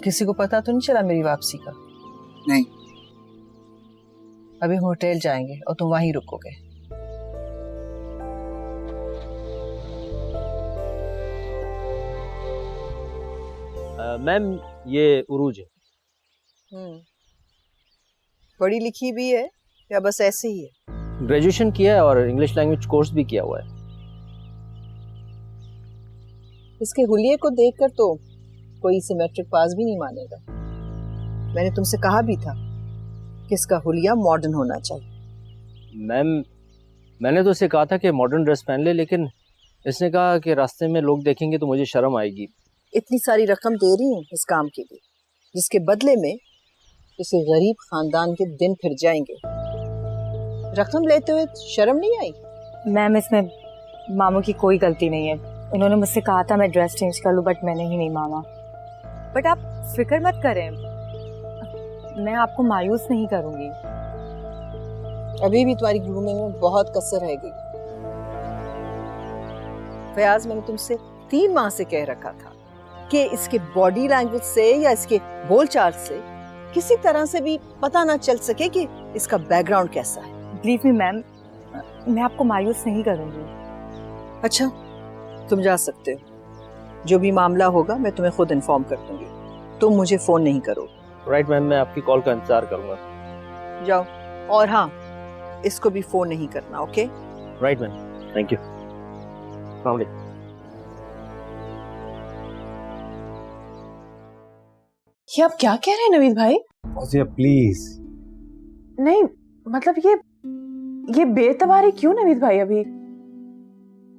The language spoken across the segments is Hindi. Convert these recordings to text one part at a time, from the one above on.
किसी को पता तो नहीं चला मेरी वापसी का? नहीं। अभी हम होटल जाएंगे और तुम वहीं रुकोगे। मैम ये उरूज है। पढ़ी लिखी भी है या बस ऐसे ही है? ग्रेजुएशन किया है और इंग्लिश लैंग्वेज कोर्स भी किया हुआ है। इसके हुलिये को देखकर तो कोई इसे मैट्रिक पास भी नहीं मानेगा। मैंने तुमसे कहा भी था कि इसका हुलिया मॉडर्न होना चाहिए। मैम मैंने तो इसे कहा था कि मॉडर्न ड्रेस पहन ले, लेकिन इसने कहा कि रास्ते में लोग देखेंगे तो मुझे शर्म आएगी। इतनी सारी रकम दे रही हूँ इस काम के लिए, जिसके बदले में इसे गरीब खानदान के दिन फिर जाएंगे। रकम लेते हुए शर्म नहीं आई? मैम इसमें मामू की कोई गलती नहीं है। उन्होंने मुझसे कहा था मैं ड्रेस चेंज कर लूं, बट मैंने ही नहीं माना। बट आप फिक्र मत करें, मैं आपको मायूस नहीं करूंगी। अभी भी तुम्हारी ग्रूमिंग में बहुत कसर रह गई। फयाज, मैंने तुमसे 3 माह से कह रखा था कि इसके बॉडी लैंग्वेज से या इसके बोलचाल से किसी तरह से भी पता ना चल सके कि इसका बैकग्राउंड कैसा है। बिलीव मी मैम, मैं आपको मायूस नहीं करूंगी। अच्छा, तुम जा सकते हो। जो भी मामला होगा मैं तुम्हें खुद इन्फॉर्म कर दूंगी। तुम मुझे फोन नहीं करो। राइट मैम, मैं आपकी कॉल का इंतजार करूंगा। जाओ, और हाँ, इसको भी फोन नहीं करना। Okay? Right ma'am, thank you. अस्सलाम वालेकुम। ये आप क्या कह रहे हैं नवीद भाई? फौजिया प्लीज। नहीं मतलब ये बेतबारी क्यों नवीद भाई? अभी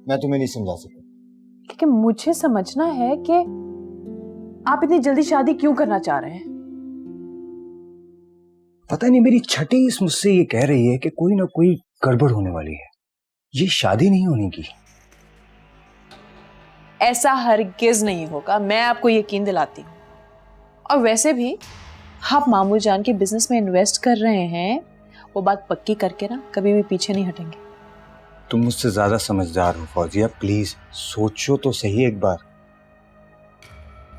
मैं तुम्हें नहीं समझा सकता। क्योंकि मुझे समझना है कि आप इतनी जल्दी शादी क्यों करना चाह रहे हैं। पता नहीं मेरी छठी इस मुझसे ये कह रही है कि कोई ना कोई गड़बड़ होने वाली है, ये शादी नहीं होने की। ऐसा हरगिज नहीं होगा, मैं आपको यकीन दिलाती हूँ। और वैसे भी आप मामू जान के बिजनेस में इन्वेस्ट कर रहे हैं, वो बात पक्की करके ना कभी भी पीछे नहीं हटेंगे। तुम मुझसे ज्यादा समझदार हो फौजिया, प्लीज सोचो तो सही एक बार।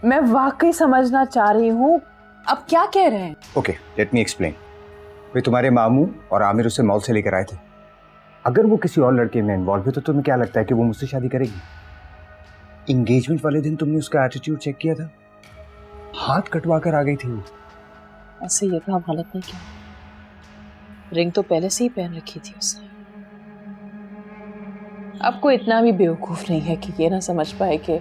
मैं वाकई समझना चाह रही हूँ। अब क्या कह रहे हैं? Okay, let me explain. वे तुम्हारे मामू और आमिर उसे मॉल से लेकर आए थे। अगर वो किसी और लड़के में इन्वॉल्व है तो तुम्हें क्या लगता है कि वो मुझसे शादी करेगी? इंगेजमेंट वाले दिन तुमने उसका एटीट्यूड चेक किया था, हाथ कटवा कर आ गई थी वो। ऐसे ये काम गलत नहीं किया, रिंग तो पहले से ही पहन रखी थी उसने। आपको इतना भी बेवकूफ नहीं है कि ये ना समझ पाए कि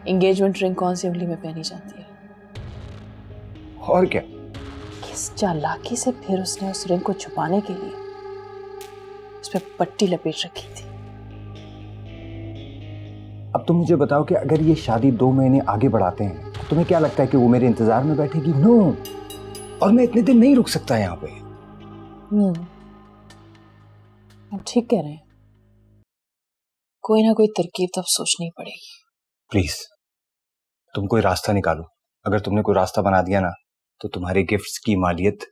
एंगेजमेंट रिंग कौन सी उंगली में पहनी जाती है। और क्या? किस चालाकी से फिर उसने उस रिंग को छुपाने के लिए उस पर पट्टी लपेट रखी थी। अब तुम मुझे बताओ कि अगर ये शादी 2 महीने आगे बढ़ाते हैं तो तुम्हें क्या लगता है कि वो मेरे इंतजार में बैठेगी? नो। और मैं इतने दिन नहीं रुक सकता यहाँ पे। आप ठीक कह रहे हैं, कोई ना कोई तरकीब तब सोचनी पड़ेगी। प्लीज तुम कोई रास्ता निकालो। अगर तुमने कोई रास्ता बना दिया ना तो तुम्हारे गिफ्ट्स की मालियत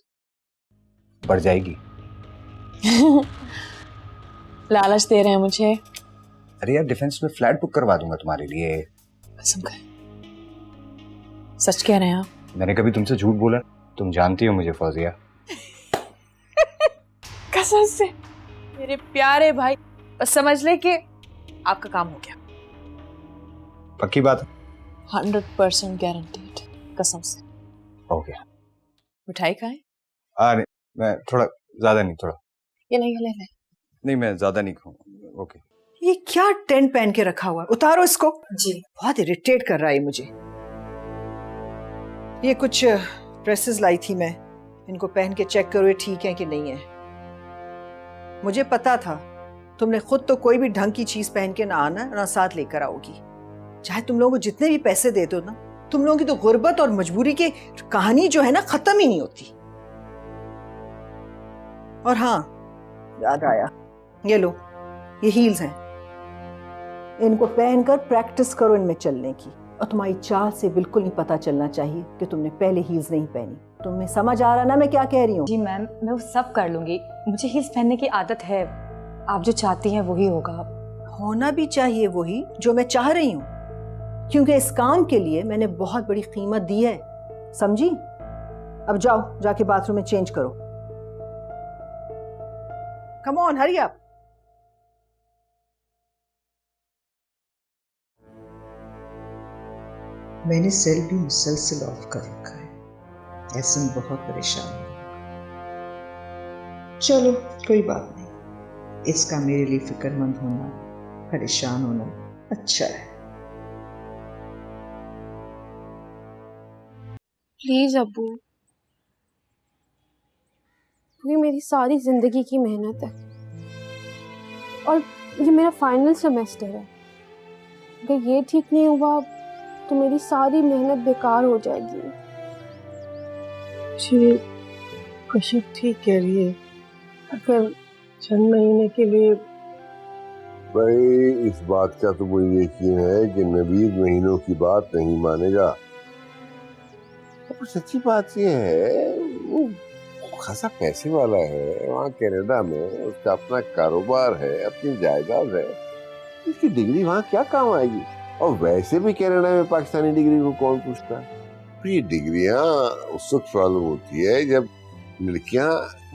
बढ़ जाएगी। लालच दे रहे हैं मुझे? अरे यार, डिफेंस में फ्लैट बुक करवा दूंगा तुम्हारे लिए। कसम खाए, सच कह रहे हैं आप? मैंने कभी तुमसे झूठ बोला? तुम जानती हो मुझे फौजिया। कसम से मेरे प्यारे भाई, बस समझ ले कि आपका काम हो गया। पक्की बात है? 100% गारंटीड, कसम से। हो गया। मिठाई खाएं? नहीं, मैं थोड़ा ज्यादा नहीं, थोड़ा। ये नहीं, ले ले। नहीं, मैं ज्यादा नहीं खाऊंगा। ओके। ये क्या टेंट पहन के रखा हुआ है? उतारो इसको। जी। बहुत इरिटेट कर रहा है मुझे। ये कुछ ड्रेसेस लाई थी मैं, इनको पहन के चेक करो ये ठीक है कि नहीं है। मुझे पता था तुमने खुद तो कोई भी ढंग की चीज पहन के ना आना ना साथ लेकर आओगी। चाहे तुम लोगों को जितने भी पैसे दे दो ना, तुम लोगों की तो गुर्बत और मजबूरी की कहानी जो है ना खत्म ही नहीं होती। और हाँ, याद आया, ये लो, ये हील्स हैं, इनको पहनकर प्रैक्टिस करो इनमें चलने की। और तुम्हारी चाल से बिल्कुल नहीं पता चलना चाहिए कि तुमने पहले हील्स नहीं पहनी। तुम्हें समझ आ रहा ना मैं क्या कह रही हूँ? जी मैम, मैं वो सब कर लूंगी। मुझे हील्स पहनने की आदत है। आप जो चाहती हैं वही होगा। होना भी चाहिए वही जो मैं चाह रही हूँ, क्योंकि इस काम के लिए मैंने बहुत बड़ी कीमत दी है। समझी? अब जाओ, जाके बाथरूम में चेंज करो। Come on, hurry up. मैंने सेल भी मुसलसल ऑफ कर रखा है, ऐसे में बहुत परेशान हूँ। चलो कोई बात नहीं, इसका मेरे लिए फिक्रमंद होना, परेशान होना अच्छा है। प्लीज अब्बू, ये मेरी सारी जिंदगी की मेहनत है और ये मेरा फाइनल सेमेस्टर है। अगर ये ठीक नहीं हुआ तो मेरी सारी मेहनत बेकार हो जाएगी। जी कशिश ठीक कह रही है, अगर चंद महीने के लिए। भाई इस बात का तो मुझे यकीन है कि नवीद महीनों की बात नहीं मानेगा। और सच्ची बात ये है, वो खासा पैसे वाला है, वहाँ कनाडा में उसका अपना कारोबार है, अपनी जायदाद है। इसकी डिग्री वहाँ क्या काम आएगी? और वैसे भी कनाडा में पाकिस्तानी डिग्री को कौन पूछता है? तो ये डिग्रियां उस वक्त प्रॉब्लम होती है जब लड़कियां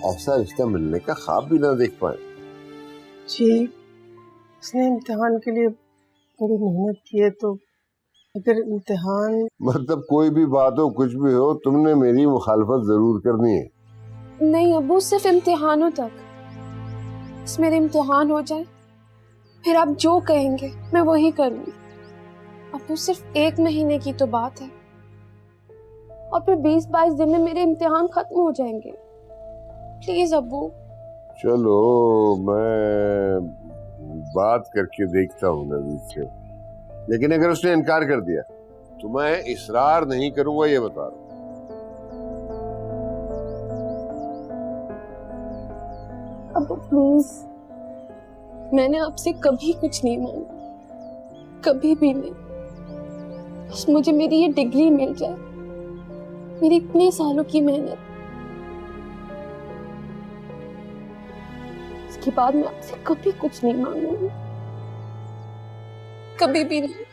ऐसा रिश्ता मिलने का ख्वाब भी ना देख पाए। जी उसने इम्तिहान के लिए बड़ी मेहनत की है, तो अगर इम्तिहान मतलब कोई भी बात हो, कुछ भी हो, तुमने मेरी मुखालफत जरूर करनी है। नहीं अब्बू, सिर्फ इम्तिहानों तक। बस मेरे इम्तिहान हो जाए, फिर आप जो कहेंगे मैं वही करूँगी। अब्बू सिर्फ 1 महीने की तो बात है और फिर 20-22 दिन में मेरे इम्तिहान खत्म हो जाएंगे। प्लीज अब्बू। चलो मैं बात करके देखता हूँ नवीद से, लेकिन अगर उसने इनकार कर दिया तो मैं इसरार नहीं करूंगा, ये बता रहा हूं। अब्बू प्लीज, मैंने आपसे कभी कुछ नहीं मांगा, कभी भी नहीं। बस मुझे मेरी ये डिग्री मिल जाए, मेरी इतने सालों की मेहनत। इसके बाद मैं आपसे कभी कुछ नहीं मांगूंगी, कभी भी नहीं।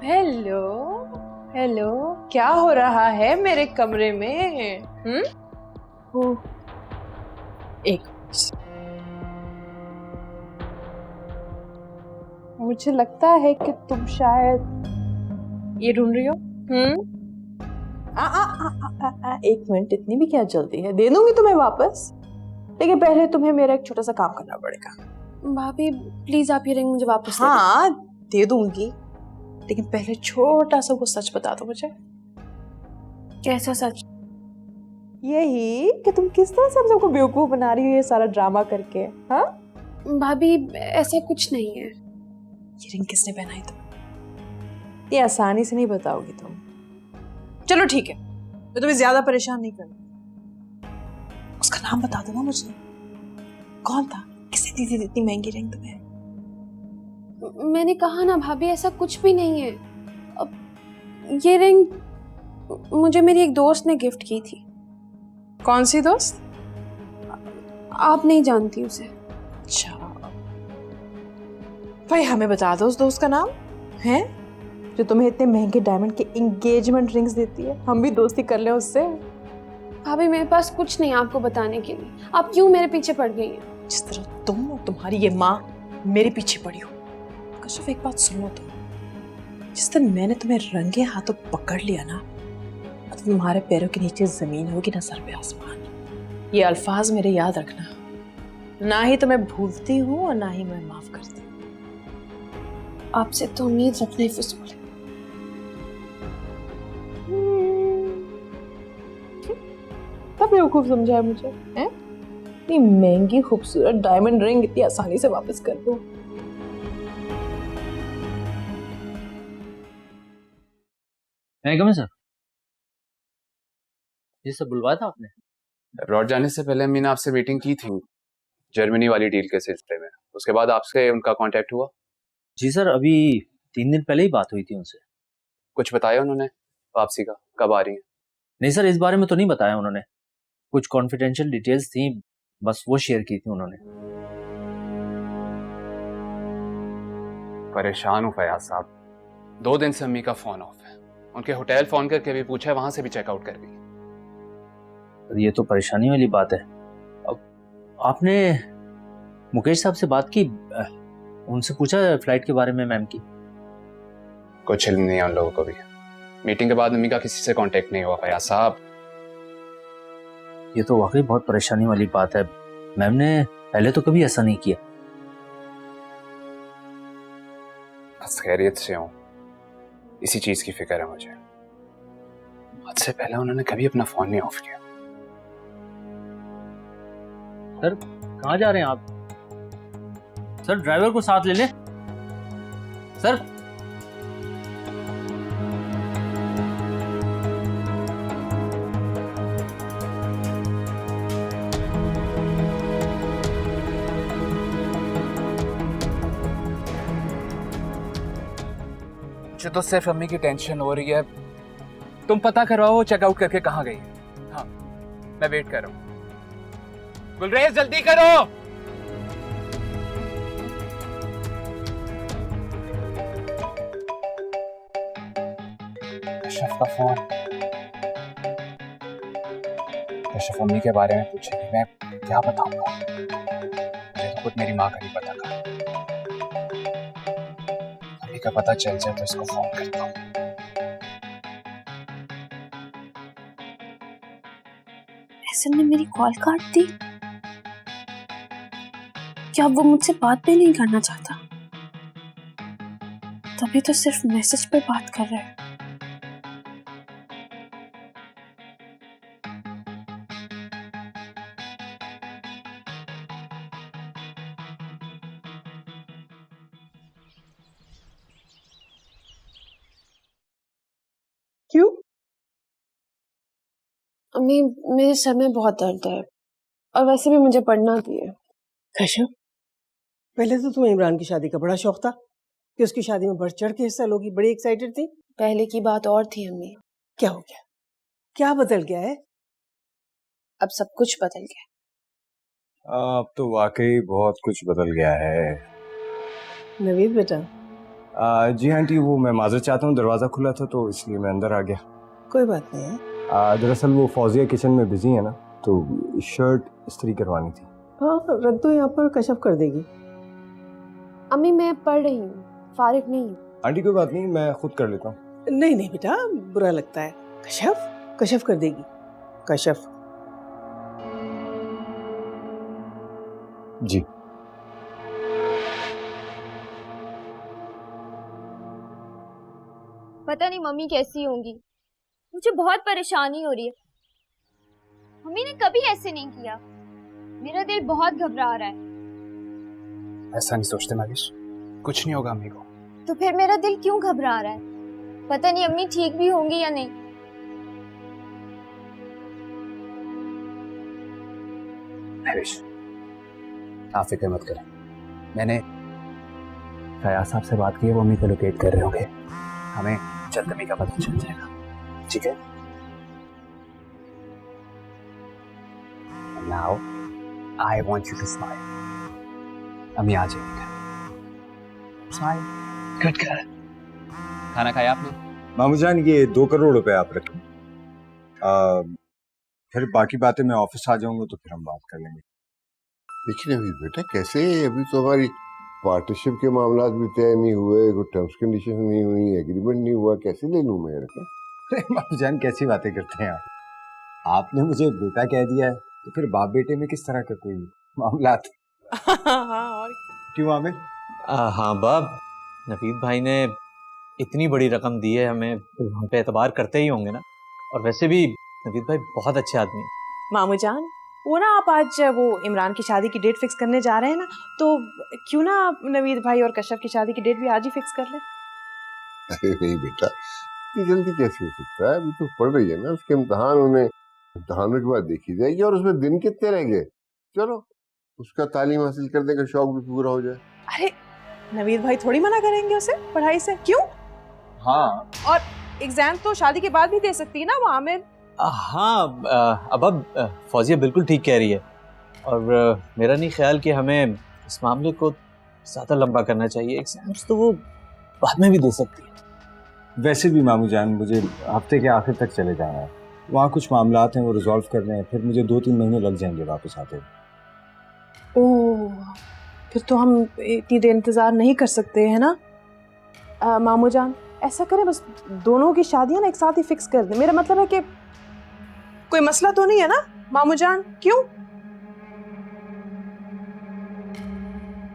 हेलो हेलो, क्या हो रहा है मेरे कमरे में? एक मुझे लगता है कि तुम शायद ये ढूंढ रही हो। एक मिनट, इतनी भी क्या जल्दी है? दे दूंगी तुम्हें वापस, लेकिन पहले तुम्हें मेरा एक छोटा सा काम करना पड़ेगा। भाभी प्लीज आप ये रिंग मुझे वापस दे दो। हाँ दे दूंगी, लेकिन पहले छोटा सा वो सच बता दो मुझे। कैसा सच? यही कि तुम किस तरह से हम सबको बेवकूफ बना रही हो ये सारा ड्रामा करके। हाँ भाभी ऐसा कुछ नहीं है। ये रिंग किसने पहनाई तुम्हें? ये आसानी से नहीं बताओगी तुम। चलो ठीक है, मैं तुम्हें ज्यादा परेशान नहीं करूंगी। उसका नाम बता दो ना मुझे, कौन था, किसने दी थी इतनी महंगी रिंग तुम्हें? मैंने कहा ना भाभी, ऐसा कुछ भी नहीं है। अब ये रिंग मुझे मेरी एक दोस्त ने गिफ्ट की थी। कौन सी दोस्त? आप नहीं जानती उसे। अच्छा भाई हमें बता दो उस दोस्त का नाम है जो तुम्हें इतने महंगे डायमंड के एंगेजमेंट रिंग्स देती है। हम भी दोस्ती कर लें उससे। भाभी मेरे पास कुछ नहीं आपको बताने के लिए, आप क्यों मेरे पीछे पड़ गई हैं? जिस तरह तुम और तुम्हारी ये माँ मेरे पीछे पड़ी हो। कशिफ एक बात सुनो तो, जिस दिन मैंने तुम्हें रंगे हाथों पकड़ लिया ना, तो तुम्हारे पैरों के नीचे जमीन होगी ना सर पे आसमान। ये अल्फाज मेरे याद रखना। ना ही तो मैं भूलती हूँ और ना ही मैं माफ करती हूँ। आपसे तो उम्मीद रखना ही फिजूल है। तब बेवकूफ समझा है मुझे, हैं? इतनी महंगी खूबसूरत डायमंड रिंग इतनी आसानी से वापस कर दूं। सर जी सर, बुलवाया था आपने? अब्रॉड जाने से पहले मैंने आपसे मीटिंग की थी जर्मनी वाली डील के सिलसिले में। उसके बाद आपसे उनका कांटेक्ट हुआ? जी सर, अभी 3 दिन पहले ही बात हुई थी उनसे। कुछ बताया उन्होंने वापसी का, कब आ रही है? नहीं सर, इस बारे में तो नहीं बताया उन्होंने। कुछ कॉन्फिडेंशियल डिटेल्स थी, बस वो शेयर की थी उन्होंने। परेशान हूँ फयाज साहब। 2 दिन से अम्मी का फोन ऑफ है। उनके होटल फोन करके भी पूछा, वहां से भी चेकआउट कर गई। ये तो परेशानी वाली बात है। अब आपने मुकेश साहब से बात की, उनसे पूछा फ्लाइट के बारे में मैम की? कुछ इल्म नहीं है उन लोगों को भी। मीटिंग के बाद अम्मी का किसी से कांटेक्ट नहीं हुआ फयाज साहब। ये तो वाकई बहुत परेशानी वाली बात है। मैम ने पहले तो कभी ऐसा नहीं किया। बस खैरियत से हूँ, इसी चीज की फिक्र है मुझे। आज से पहले उन्होंने कभी अपना फोन नहीं ऑफ किया। सर कहाँ जा रहे हैं आप? सर ड्राइवर को साथ ले लें। सर मुझे तो सिर्फ अम्मी की टेंशन हो रही है। तुम पता करवाओ चेकआउट करके कहाँ गई। हाँ, मैं वेट कर रहा हूँ। गुलरेज जल्दी करो। कशिफ का फोन। कशिफ अम्मी के बारे में पूछेगी, मैं क्या बताऊंगा? मुझे तो खुद मेरी माँ का नहीं पता था। अम्मी का पता चल जाए तो इसको फोन करता हूँ। एहसन ने मेरी कॉल काट दी। क्या वो मुझसे बात भी नहीं करना चाहता? तभी तो सिर्फ मैसेज पे बात कर रहा है। क्यों? अम्मी, मेरे सर में बहुत दर्द है और वैसे भी मुझे पढ़ना भी है। कशिफ, पहले तो तुम्हें इमरान की शादी का बड़ा शौक था कि उसकी शादी में बढ़ चढ़ के हिस्सा लोगी, बड़ी एक्साइटेड थी। पहले की बात और थी अम्मी। क्या हो गया? क्या बदल गया है? अब सब कुछ बदल गया। अब तो वाकई बहुत कुछ बदल गया है। नवीद बेटा। जी आंटी, वो मैं माजरत चाहता हूँ, दरवाज़ा खुला था तो इसलिए मैं अंदर आ गया। कोई बात नहीं है। दरअसल वो फौजिया किचन में बिजी है ना, तो शर्ट इस्त्री करवानी थी। हाँ, रख दो यहाँ पर, कशिफ कर देगी। अम्मी मैं पढ़ रही हूँ, फारिग नहीं हूँ। आंटी कोई बात नहीं, मैं खुद कर लेता हूँ। नहीं नहीं बेटा, बुरा लगता है। कशिफ, कशिफ कर देगी। कशिफ। जी। पता नहीं मम्मी कैसी होंगी, मुझे बहुत परेशानी हो रही है। मम्मी ने कभी ऐसे नहीं किया। मेरा दिल बहुत घबरा रहा है। ऐसा नहीं सोचते महेश, कुछ नहीं होगा अम्मी को। तो फिर मेरा दिल क्यों घबरा रहा है? पता नहीं अम्मी ठीक भी होंगी या नहीं। महेश, आप फिक्र मत करें। मैंने फयाज साहब से बात की है, वो अम्मी को लोकेट कर रहे होंगे। हमें जल्द अम्मी का पता चल जाएगा, ठीक है? Now, I want you to smile. अम्मी आ जाएंगे। Smile. Good girl. खाना खाया आपने? मामू जान, ये 2 करोड़ रुपए आप रखें। फिर बाकी बातें मैं ऑफिस आ जाऊंगा तो फिर हम बात कर लेंगे। लेकिन अभी बेटा कैसे? अभी तो हमारी पार्टनरशिप के मामला भी तय नहीं हुए, कोई टर्म्स कंडीशन नहीं हुई, एग्रीमेंट नहीं हुआ, कैसे ले लूं मैं रकम? अरे मामूजान कैसी बातें करते हैं आप? आपने मुझे बेटा कह दिया है तो फिर बाप बेटे में किस तरह का कोई मामला? हाँ और क्यों आमिर? हाँ बाब, नवीद भाई ने इतनी बड़ी रकम दी है हमें, तो हम पे एतबार करते ही होंगे ना। और वैसे भी नवीद भाई बहुत अच्छे आदमी हैं। मामू जान, वो ना आप आज वो इमरान की शादी की डेट फिक्स करने जा रहे हैं ना, तो क्यों ना आप नवीद भाई और कश्यप की शादी की डेट भी आज ही फिक्स कर लें? अरे नहीं बेटा, इतनी जल्दी कैसे हो सकता है? अभी तो पढ़ रही है ना, उसके इम्तिहान उन्हें इम्तिहानों के बाद देखी जाएगी। और उसमें दिन कितने रह गए? चलो उसका तालीम हासिल करने का शौक भी पूरा हो जाए। अरे नवीद भाई थोड़ी मना करेंगे उसे पढ़ाई से, क्यों? हाँ, और एग्जाम तो शादी के बाद भी दे सकती है ना वो आमिर। हाँ अब फौजिया बिल्कुल ठीक कह रही है। और मेरा नहीं ख्याल कि हमें इस मामले को ज़्यादा लंबा करना चाहिए। एग्जाम्स तो वो बाद में भी दे सकती है। वैसे भी मामूजान मुझे हफ्ते के आखिर तक चले जाना है, वहाँ कुछ मामलात हैं वो रिजॉल्व करने हैं, फिर मुझे 2-3 महीने लग जाएंगे वापस आते हुए। ओह, फिर तो हम इतनी देर इंतजार नहीं कर सकते है ना। मामू जान ऐसा करें, बस दोनों की शादियां ना एक साथ ही फिक्स कर दें। मेरा मतलब है कि कोई मसला तो नहीं है ना मामू जान? क्यों?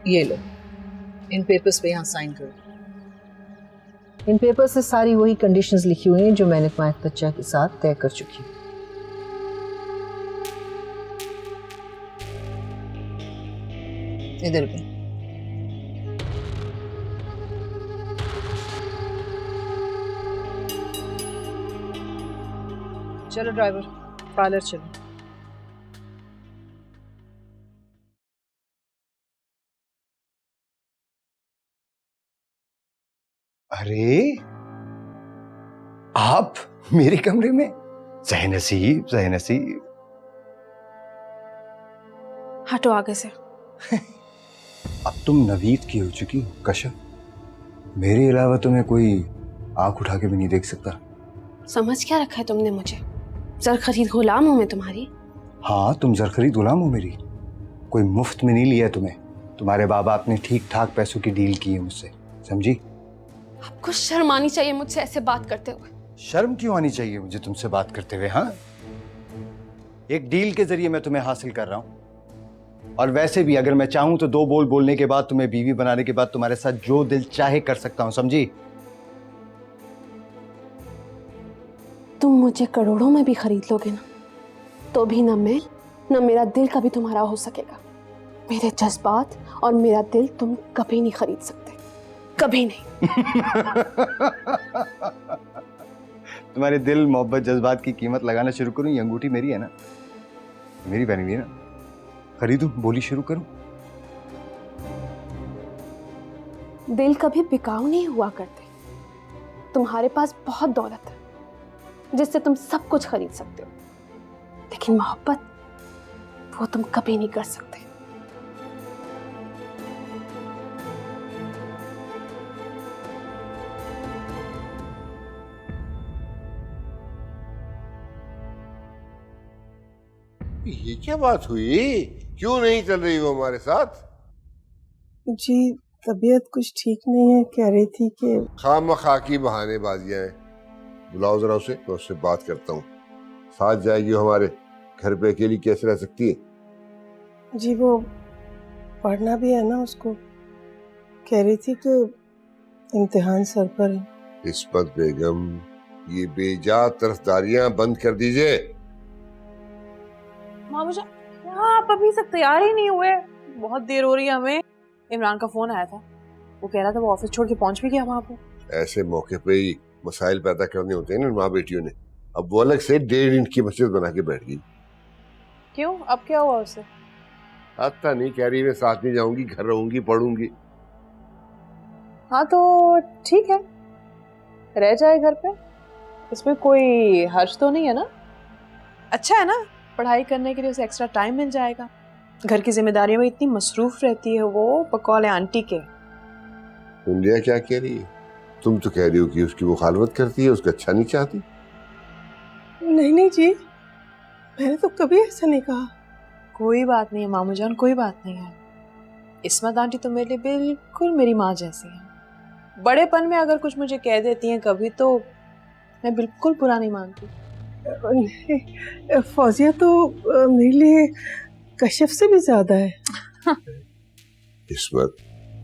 ये लो, इन पेपर्स पे यहाँ साइन करो। इन पेपर्स से सारी वही कंडीशंस लिखी हुई हैं जो मैंने तुम्हारे बच्चा के साथ तय कर चुकी हूँ। इधर भी। चलो ड्राइवर, पार्लर चलो। अरे आप मेरे कमरे में? ज़हनसीब, ज़हनसीब। हटो आगे से। अब तुम नवीद की हो चुकी हो कश्यप, मेरे अलावा तुम्हें कोई आंख उठा के भी नहीं देख सकता। समझ क्या रखा है तुमने मुझे? जर खरीद गुलाम हूं मैं तुम्हारी? हाँ, तुम जरखरीद गुलाम हो मेरी। कोई मुफ्त में नहीं लिया तुम्हें, तुम्हारे बाप बाप ने ठीक ठाक पैसों की डील की है मुझसे, समझी? आपको शर्म आनी चाहिए मुझसे ऐसे बात करते हुए। शर्म क्यों आनी चाहिए मुझे तुमसे बात करते हुए? हाँ, एक डील के जरिए मैं तुम्हें हासिल कर रहा हूं। और वैसे भी अगर मैं चाहूं तो 2 बोल बोलने के बाद, तुम्हें बीवी बनाने के बाद तुम्हारे साथ जो दिल चाहे कर सकता हूं, समझी? तुम मुझे करोड़ों में भी खरीद लोगे ना, तो भी ना मैं ना मेरा दिल कभी तुम्हारा हो सकेगा। मेरे जज्बात और मेरा दिल तुम कभी नहीं खरीद सकते, कभी नहीं। तुम्हारे दिल, मोहब्बत, जज्बात की कीमत लगाना शुरू करूं? ये अंगूठी मेरी है ना, मेरी बनी हुई है ना, खरीदूं, बोली शुरू करूं? दिल कभी बिकाऊ नहीं हुआ करते। तुम्हारे पास बहुत दौलत है जिससे तुम सब कुछ खरीद सकते हो, लेकिन मोहब्बत वो तुम कभी नहीं कर सकते। ये क्या बात हुई? क्यों नहीं चल रही हो हमारे साथ? जी तबीयत कुछ ठीक नहीं है, कह रही थी कि खामखा की बहानेबाजियां हैं। बुलाओ जरा उसे, मैं उससे बात करता हूँ। साथ जाएगी वो हमारे घर पे, अकेली कैसे रह सकती है? जी वो पढ़ना भी है ना उसको, कह रही थी कि इम्तिहान सर पर है। इस्मत बेगम, ये बेजा तरफदारियां बंद कर दीजिए। मामू जान, क्या आप अभी तक तैयार ही नहीं हुए? बहुत देर हो रही है हमें। इमरान का फोन आया था, वो कह रहा था वो ऑफिस छोड़ के पहुंच भी गया वहां पे। ऐसे मौके पे ही मसाइल पैदा करने होते हैं ना माँ बेटियों ने। अब वो अलग से 1.5 इंच की मस्जिद बना के बैठ गई। क्यों, अब क्या हुआ उसे? आता नहीं, कह रही मैं साथ नहीं जाऊंगी, घर रहूंगी, पढ़ूंगी। हाँ तो ठीक है, रह जाए घर पे, इसमें कोई हर्ज तो नहीं है ना? अच्छा है ना, पढ़ाई करने के लिए उसे एक्स्ट्रा टाइम मिल जाएगा। घर की जिम्मेदारियों में इतनी मसरूफ रहती है वो, बकौल आंटी के। सुन लिया क्या कह रही है? तुम तो कह रही हो कि उसकी मुखालफत करती है, उसका अच्छा नहीं चाहती। नहीं नहीं जी, मैंने तो कभी ऐसा नहीं कहा। कोई बात नहीं है मामू जान, कोई बात नहीं है। इस्मत आंटी तो मेरे लिए बिल्कुल मेरी माँ जैसी है। बड़ेपन में अगर कुछ मुझे कह देती हैं कभी तो मैं बिल्कुल बुरा नहीं मानती। फौजिया तो मेरे लिए कश्यप से भी ज्यादा है। इस्मत,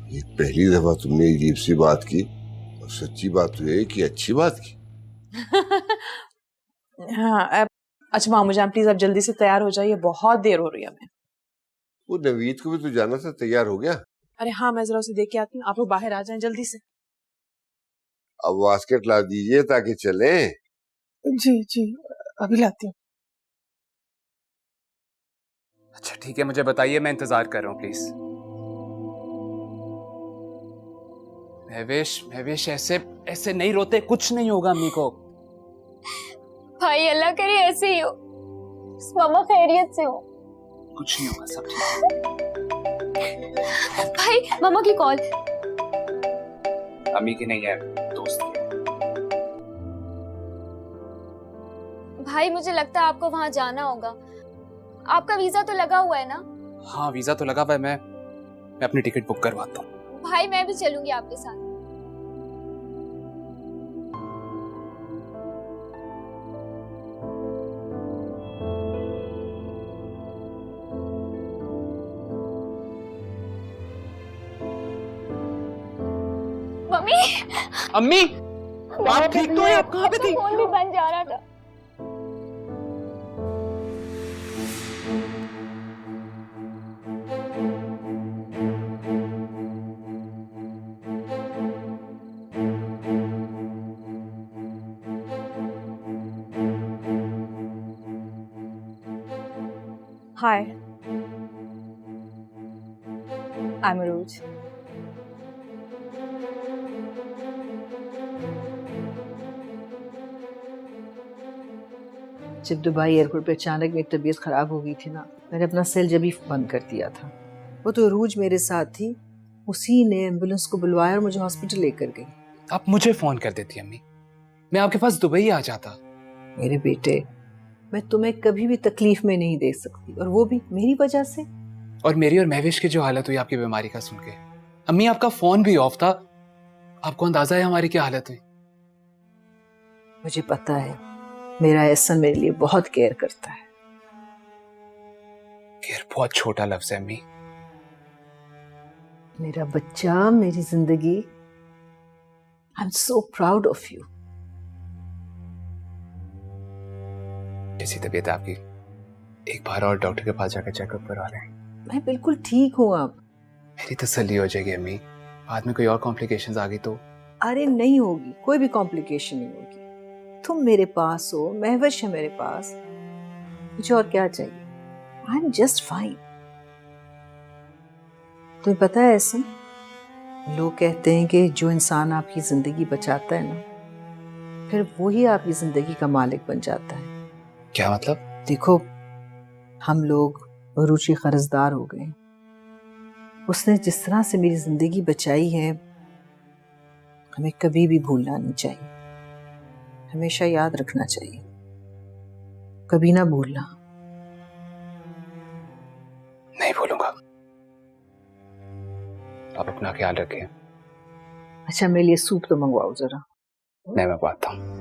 ये पहली दफा तुमने अजीब सी बात की, और सच्ची बात तो है कि अच्छी बात की। हाँ अच्छा मामू जान प्लीज अब जल्दी से तैयार हो जाइए, बहुत देर हो रही है हमें। वो नवीद को भी तो जाना था, तैयार हो गया? अरे हाँ मैं जरा उसे देख के आती हूँ, आप लोग बाहर आ जाएं जल्दी से। अब बास्केट ला दीजिए ताकि चलें। जी जी अभी लाती हूँ। अच्छा ठीक है, मुझे बताइए, मैं इंतजार कर रहा हूँ प्लीज। महवेश महवेश ऐसे ऐसे नहीं रोते, कुछ नहीं होगा अम्मी को। भाई अल्लाह करे ऐसे ही हो, मामा खैरियत से हो। कुछ नहीं होगा, सब ठीक है। भाई मामा की कॉल। अम्मी की नहीं है, दोस्त की है। भाई मुझे लगता है आपको वहां जाना होगा। आपका वीजा तो लगा हुआ है ना? हाँ वीजा तो लगा हुआ है, मैं अपनी टिकट बुक करवाता हूँ। भाई मैं भी चलूंगी आपके साथ। मम्मी अम्मी आप ठीक तो हैं? आप कहाँ पे थी? फोन भी बन जा रहा था। Hi. I'm Aruj. जब दुबई एयरपोर्ट पे अचानक मेरी तबीयत ख़राब हो गई थी ना, मैंने अपना सेल जब ही बंद कर दिया था। वो तो अरूज मेरे साथ थी, उसी ने एम्बुलेंस को बुलवाया और मुझे हॉस्पिटल लेकर गई। आप मुझे फोन कर देती अम्मी, मैं आपके पास दुबई आ जाता। मेरे बेटे, मैं तुम्हें कभी भी तकलीफ में नहीं देख सकती, और वो भी मेरी वजह से। और मेरी और महवेश की जो हालत हुई आपकी बीमारी का सुन के, अम्मी आपका फोन भी ऑफ था, आपको अंदाजा है हमारी क्या हालत हुई? मुझे पता है, मेरा एहसन मेरे लिए बहुत केयर करता है। केयर बहुत छोटा लफ्ज है अम्मी। मेरा बच्चा, मेरी जिंदगी, I am so proud of you. जैसी तबीयत आपकी, एक बार और डॉक्टर के पास जाकर चेकअप करवा लें। मैं बिल्कुल ठीक हूँ अब। मेरी तसल्ली हो जाएगी अम्मी, बाद में कोई और कॉम्प्लिकेशंस आ गई तो? अरे नहीं होगी, कोई भी कॉम्प्लिकेशन नहीं होगी। तुम मेरे पास हो, महवश है मेरे पास, मुझे और क्या चाहिए? I am just fine. तुम्हें पता है ऐसा, लोग कहते हैं कि जो इंसान आपकी जिंदगी बचाता है ना, फिर वही आपकी जिंदगी का मालिक बन जाता है। क्या मतलब? देखो, हम लोग अरूज के कर्जदार हो गए। उसने जिस तरह से मेरी जिंदगी बचाई है, हमें कभी भी भूलना नहीं चाहिए, हमेशा याद रखना चाहिए, कभी ना भूलना। नहीं भूलूंगा। आप अपना ख्याल रखें। अच्छा मेरे लिए सूप तो मंगवाओ जरा। मैं मंगवाता हूँ।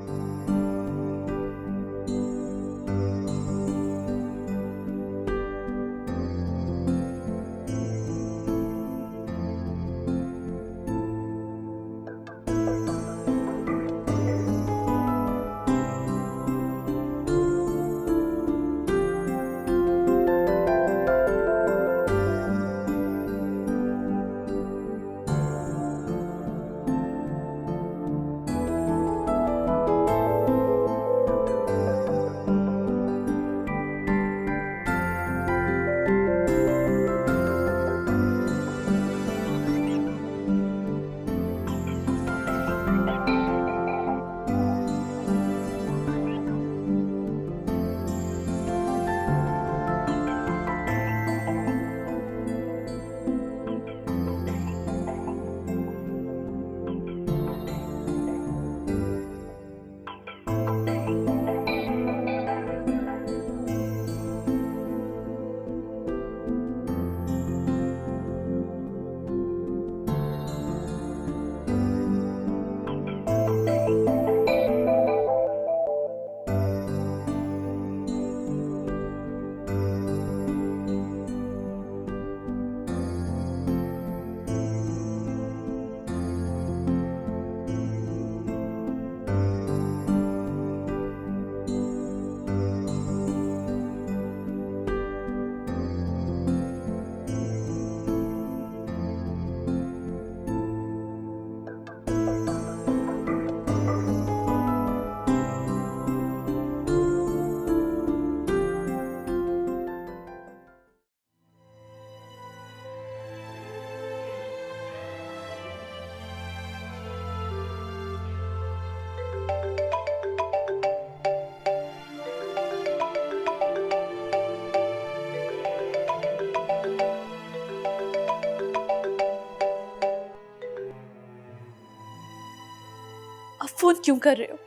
फोन क्यों कर रहे हो?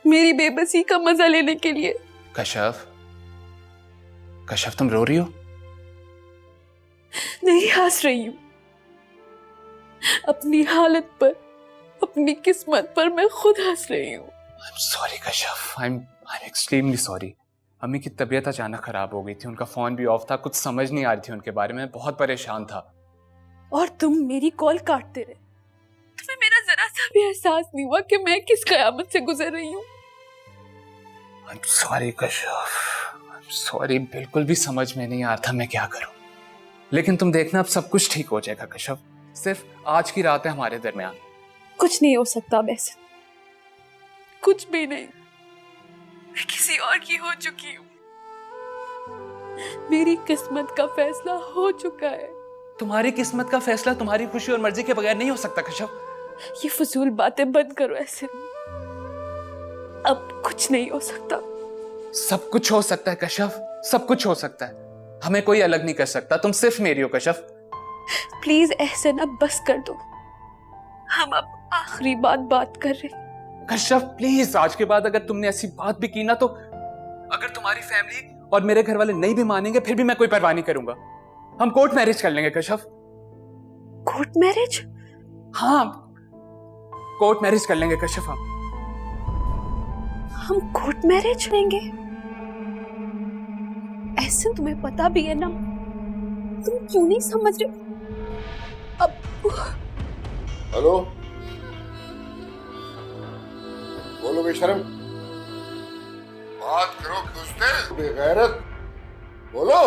मेरी बेबसी का मजा लेने के लिए? कश्यप, कश्यप तुम रो रही हो? नहीं, हंस रही हूँ अपनी हालत पर, अपनी किस्मत पर मैं खुद हंस रही हूँ। I'm sorry Kashyap, I'm extremely sorry। अम्मी की तबीयत अचानक खराब हो गई थी, उनका फोन भी ऑफ था, कुछ समझ नहीं आ रही थी उनके बारे में, बहुत परेशान था। और तुम मेरी कॉल काटते रहे। तुम्हें मेरा जरा सा भी एहसास नहीं हुआ कि मैं किस कयामत से गुजर रही हूँ? I'm sorry Kashyap, I'm sorry, बिल्कुल भी समझ में नहीं आ रहा था मैं क्या करूं। लेकिन तुम देखना अब सब कुछ ठीक हो जाएगा कश्यप, सिर्फ आज की रात है हमारे दरमियान। कुछ नहीं हो सकता बेसन, कुछ भी नहीं। मैं किसी और की हो चुकी हूँ। मेरी किस्मत का फैसला हो चुका है। तुम्हारी किस्मत का फैसला तुम्हारी खुशी और मर्जी के बगैर नहीं हो सकता कश्यप। ये फजूल बातें बंद करो ऐसे। अब कुछ नहीं हो सकता। सब कुछ हो सकता है कश्यप, सब कुछ हो सकता है। हमें कोई अलग नहीं कर सकता, तुम सिर्फ मेरी हो कश्यप। प्लीज एहसन अब बस कर दो। हम अब आखिरी बात कर रहे हैं। कश्यप प्लीज, आज के बाद अगर तुमने ऐसी बात भी की ना, तो अगर तुम्हारी फैमिली और मेरे घर वाले नहीं भी मानेंगे फिर भी मैं कोई परवाह नहीं करूंगा। हम कोर्ट मैरिज कर लेंगे कश्यप। Court marriage? हाँ, कोर्ट मैरिज कर लेंगे कश्यप। हम कोर्ट मैरिज लेंगे? ऐसे तुम्हें पता भी है ना, तुम क्यों नहीं समझ रहे? अब हेलो, बोलो बेशरम, बात करो कुछ बेगैरत, बोलो।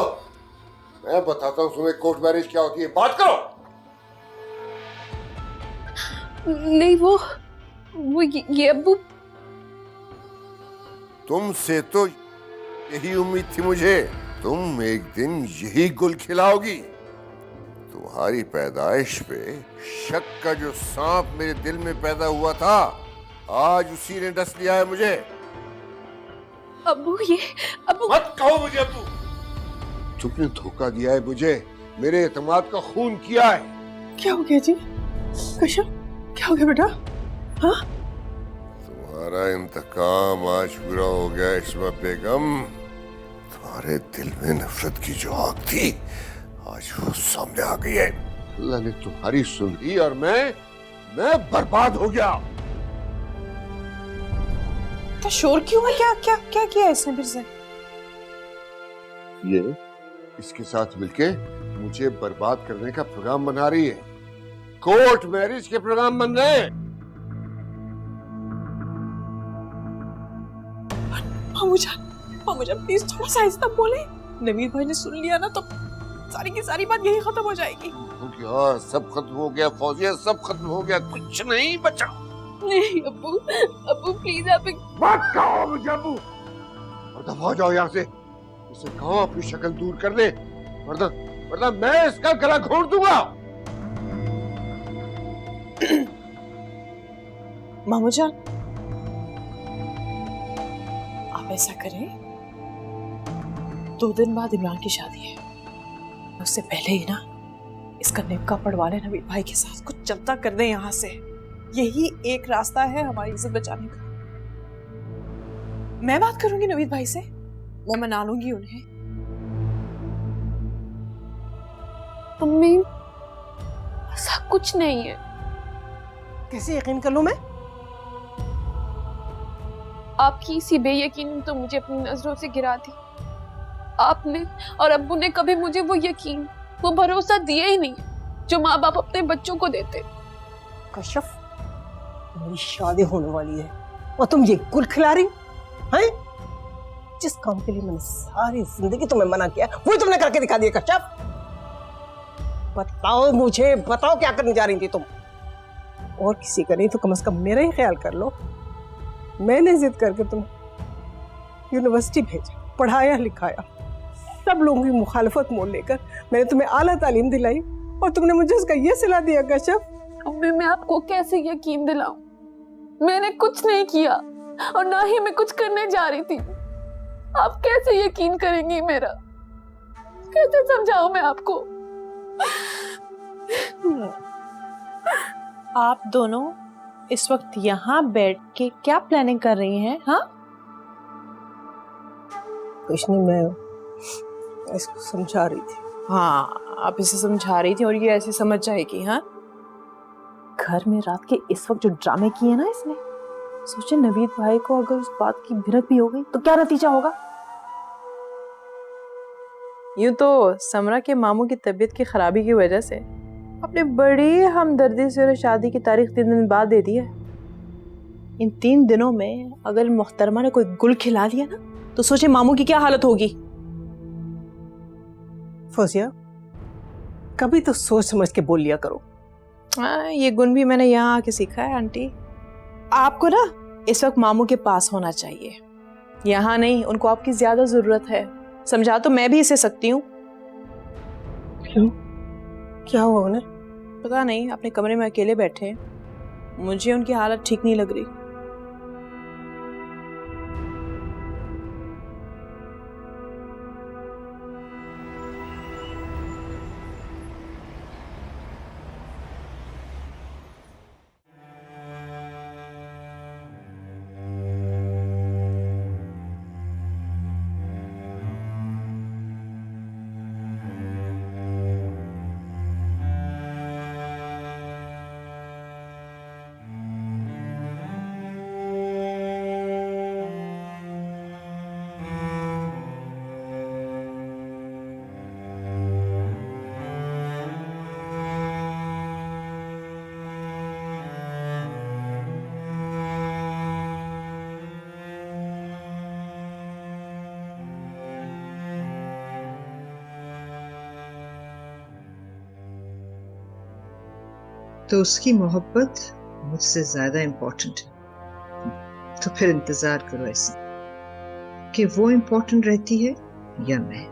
मैं बताता हूँ तुम्हें कोर्ट मैरिज क्या होती है, बात करो। नहीं, वो ये अब्बू। तुमसे तो यही उम्मीद थी मुझे, तुम एक दिन यही गुल खिलाओगी। तुम्हारी पैदाइश पे शक का जो सांप मेरे दिल में पैदा हुआ था, आज उसी ने डस लिया है मुझे। अब्बू, अब्बू मत कहो मुझे अब्बू। तुमने धोखा दिया है मुझे, मेरे एतमाद का खून किया है। क्या हो गया जी? कश्यप, क्या हो गया बेटा? हाँ, तुम्हारा इंतकाम आज पूरा हो गया इस्मा बेगम। तुम्हारे दिल में नफरत की जो आग थी, आज वो सामने आ गई है। अल्लाह ने तुम्हारी सुन ली और मैं बर्बाद हो गया। क्या शोर क्यों है? क्या किया इसने फिर से? ये इसके साथ मिलके मुझे बर्बाद करने का प्रोग्राम बना रही है। कोर्ट मैरिज के प्रोग्राम बन रहे हैं। मामूजान प्लीज थोड़ा सा आहिस्ता बोले। नवीद भाई ने सुन लिया ना तो सारी की सारी बात यही खत्म हो जाएगी। हो गया, सब खत्म हो गया फौजिया, सब खत्म हो गया, कुछ नहीं बचा। नहीं अब्बू प्लीज आप मत कहो मुझे अब्बू, और दफा जाओ यहाँ से। इसे कहो अपनी शक्ल दूर कर दे, वरना मैं इसका गला घोंट दूंगा। मामूजान, आप ऐसा करें, 2 दिन बाद इमरान की शादी है, उससे पहले ही ना इसका निपका पड़वा लें नवीद भाई के साथ, कुछ चलता कर दें यहाँ से। यही एक रास्ता है हमारी इज्जत बचाने का। मैं बात करूंगी नवीद भाई से, मैं मना लूंगी उन्हें। मम्मी, ऐसा कुछ नहीं है। कैसे यकीन कर लूं मैं? आपकी इसी बेयकीनी तो मुझे अपनी नजरों से गिरा दी। आपने और अब्बू ने कभी मुझे वो यकीन, वो भरोसा दिया ही नहीं जो माँ बाप अपने बच्चों को देते। कश्यप, मेरी शादी होने वाली है और तुम ये गुल खिला रही हैं? जिस काम के लिए मैंने सारी जिंदगी तुम्हें मना किया, वही तुमने करके दिखा दिया। कश्यप, बताओ मुझे, बताओ क्या करने जा रही थी तुम? और किसी का नहीं तो कम से कम मेरा ही ख्याल कर लो। मैंने जिद करके तुम यूनिवर्सिटी भेजा, पढ़ाया लिखाया, सब लोगों की मुखालफत मोल लेकर मैंने तुम्हें आला तालीम दिलाई और तुमने मुझे उसका ये सिला दिया। कश्यप, अम्मी, मैं आपको कैसे यकीन दिलाऊं? मैंने कुछ नहीं किया और ना ही मैं कुछ करने जा रही थी। आप कैसे यकीन करेंगी मेरा? कैसे समझाऊं मैं आपको? आप दोनों इस वक्त यहाँ बैठ के क्या प्लानिंग कर रही हैं? हाँ, कुछ नहीं, मैं इसको समझा रही थी। हाँ, आप इसे समझा रही थी और ये ऐसे समझ जाएगी। हाँ, घर में रात के इस वक्त जो ड्रामे किए ना इसने, सोचे नवीद भाई को अगर उस बात की भिनक भी हो गई तो क्या नतीजा होगा। यूं तो समरा के मामू की तबीयत की खराबी की वजह से अपने बड़ी हमदर्दी से शादी की तारीख 3 दिन बाद दे दी है। इन 3 दिनों में अगर मुहतरमा ने कोई गुल खिला लिया ना तो सोचे मामू की क्या हालत होगी। फौजिया, कभी तो सोच समझ के बोल लिया करो। ये गुण भी मैंने यहाँ आके सीखा है आंटी। आपको ना इस वक्त मामू के पास होना चाहिए, यहाँ नहीं। उनको आपकी ज्यादा जरूरत है। समझा तो मैं भी इसे सकती हूँ। क्यों, क्या हुआ उन्हें? पता नहीं, अपने कमरे में अकेले बैठे हैं। मुझे उनकी हालत ठीक नहीं लग रही। तो उसकी मोहब्बत मुझसे ज्यादा इम्पोर्टेंट है, तो फिर इंतजार करो ऐसे कि वो इम्पोर्टेंट रहती है या मैं।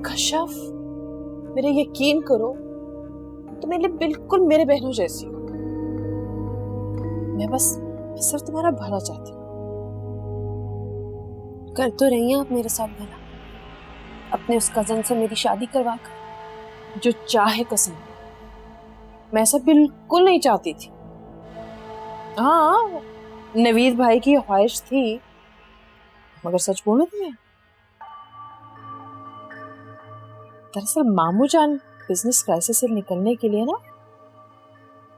कशफ, मेरे यकीन करो, तुम मेरे लिए बिल्कुल मेरे बहनों जैसी हो। मैं सिर्फ तुम्हारा भला चाहती हूँ। कर तो रही हैं आप मेरे साथ भला, अपने उस कजन से मेरी शादी करवा कर। जो चाहे कसम, मैं ऐसा बिल्कुल नहीं चाहती थी। हाँ, नवीद भाई की ख्वाहिश थी, मगर सच बोलूं तुम्हें, दरअसल मामू जान बिजनेस क्राइसिस से निकलने के लिए ना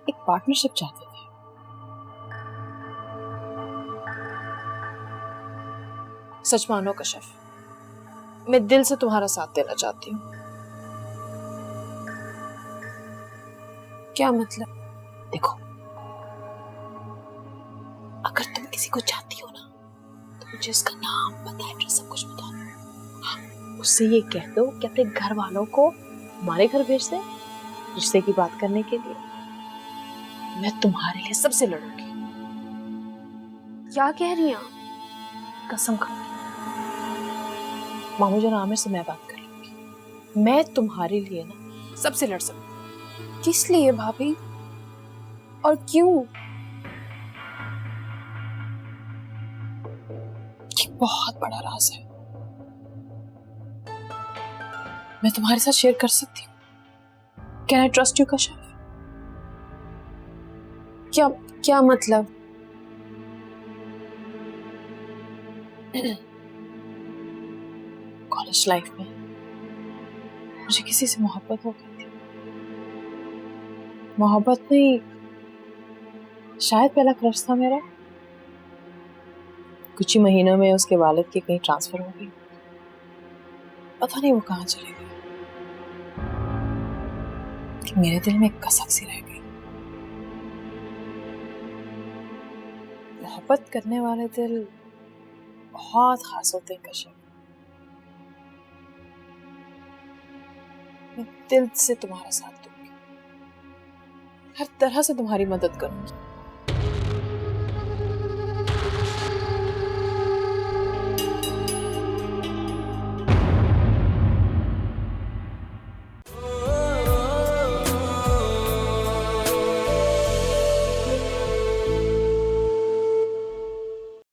एक पार्टनरशिप चाहते थे। सच मानो कशफ, मैं दिल से तुम्हारा साथ देना चाहती हूँ। क्या मतलब? देखो, अगर तुम किसी को चाहती हो ना तो मुझे उसका नाम, पता, एड्रेस सब कुछ बता दो। हाँ, उससे ये कह दो कि अपने घर वालों को हमारे घर भेज दे रिश्ते की बात करने के लिए। मैं तुम्हारे लिए सबसे लड़ूंगी। क्या कह रही हैं? कसम खाऊंगी। मामू जान आमिर से मैं बात कर लूंगी। मैं तुम्हारे लिए ना सबसे लड़ सकती। किस लिए भाभी, और क्यों? ये बहुत बड़ा राज है, मैं तुम्हारे साथ शेयर कर सकती हूँ। Can I trust you Kashaf? क्या मतलब? कॉलेज लाइफ में मुझे किसी से मोहब्बत हो गई थी। मोहब्बत नहीं, शायद पहला क्रश था मेरा। कुछ ही महीनों में उसके वालिद की कहीं ट्रांसफर हो गई, पता नहीं वो कहाँ चले गए। मेरे दिल में कसक सी रह गई। मोहब्बत करने वाले दिल बहुत खास होते हैं कशफ। मैं दिल से तुम्हारा साथ दूंगी, हर तरह से तुम्हारी मदद करूंगी।